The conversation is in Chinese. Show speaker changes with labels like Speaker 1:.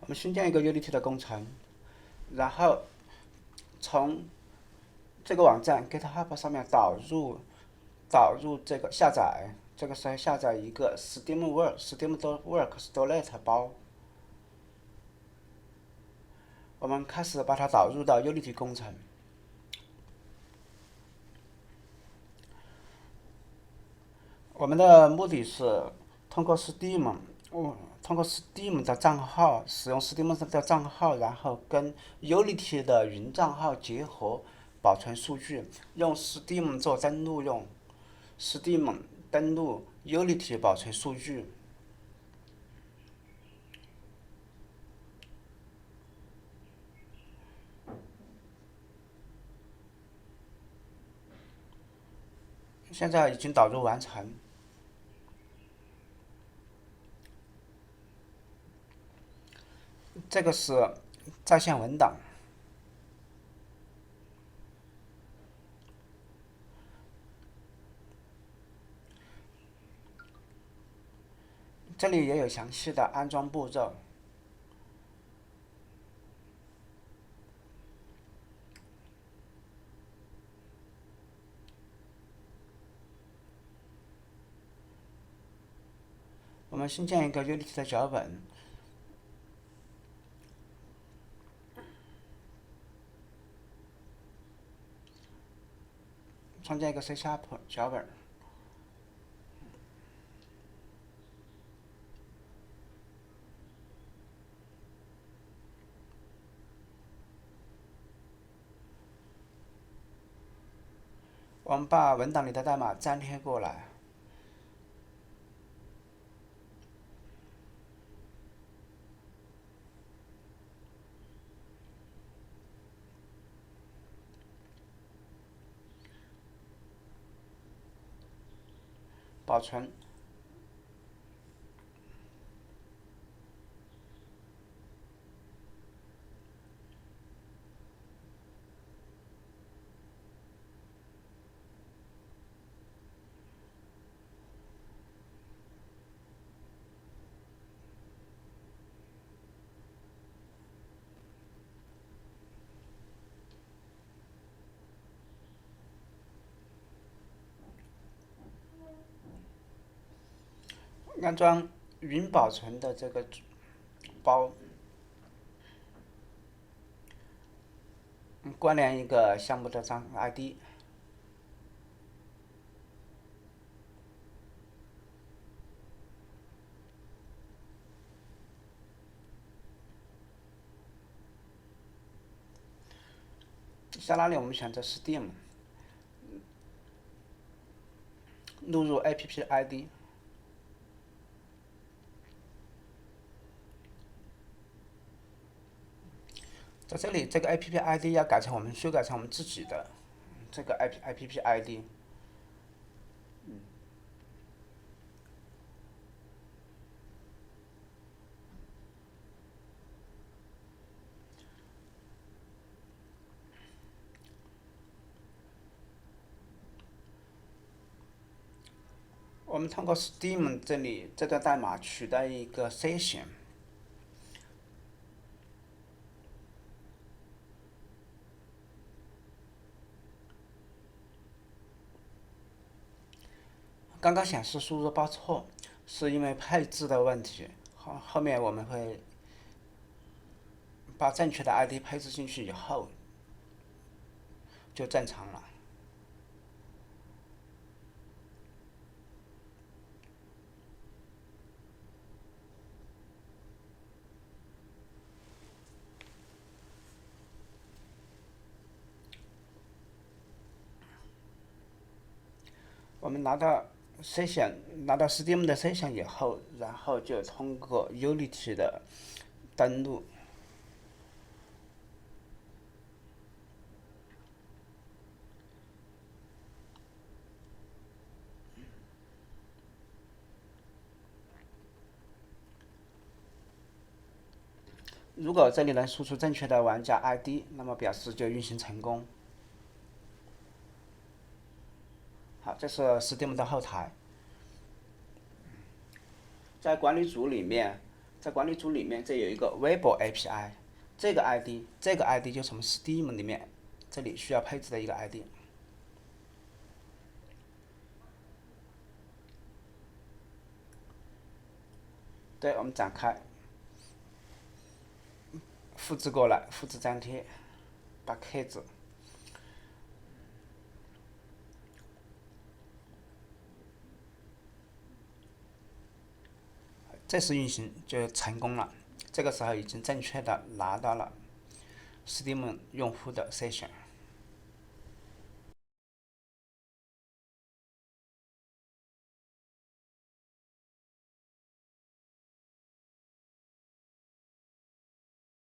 Speaker 1: 们新建一个 Unity 的工程，然后从这个网站 GitHub 上面导入这个下载，这个是下载一个 Steamworks Storlet 包，我们开始把它导入到 Unity 工程。我们的目的是通过 Steam 的账号，使用 Steam 的账号，然后跟 Unity 的云账号结合，保存数据，用 Steam 做登录用，Steam 登录 Unity 保存数据。现在已经导入完成。这个是在线文档，这里也有详细的安装步骤。我们新建一个 Unity 的脚本，创建一个 C# 脚本。我们把文档里的代码粘贴过来，保存。安装云保存的这个包，关联一个项目的ID。在那里我们选择 Steam， 录入 App ID。在这里，这个 App ID 要修改成我们自己的这个 App ID。我们通过 Steam 这里这段代码取得一个 session， 刚刚显示输入报错，是因为配置的问题。后面我们会把正确的 ID 配置进去以后，就正常了。我们拿到 Steam 的 session 以后，然后就通过 Unity 的登录。如果这里能输出正确的玩家 ID， 那么表示就运行成功。好，这是 Steam 的后台。在管理组里面，在管理组里面，这有一个 Weibo API，这个 ID 就是我们 Steam 里面这里需要配置的一个 ID。对，我们展开，复制过来，复制粘贴，把 K 字。这次运行就成功了，这个时候已经正确的拿到了 Steam 用户的 session。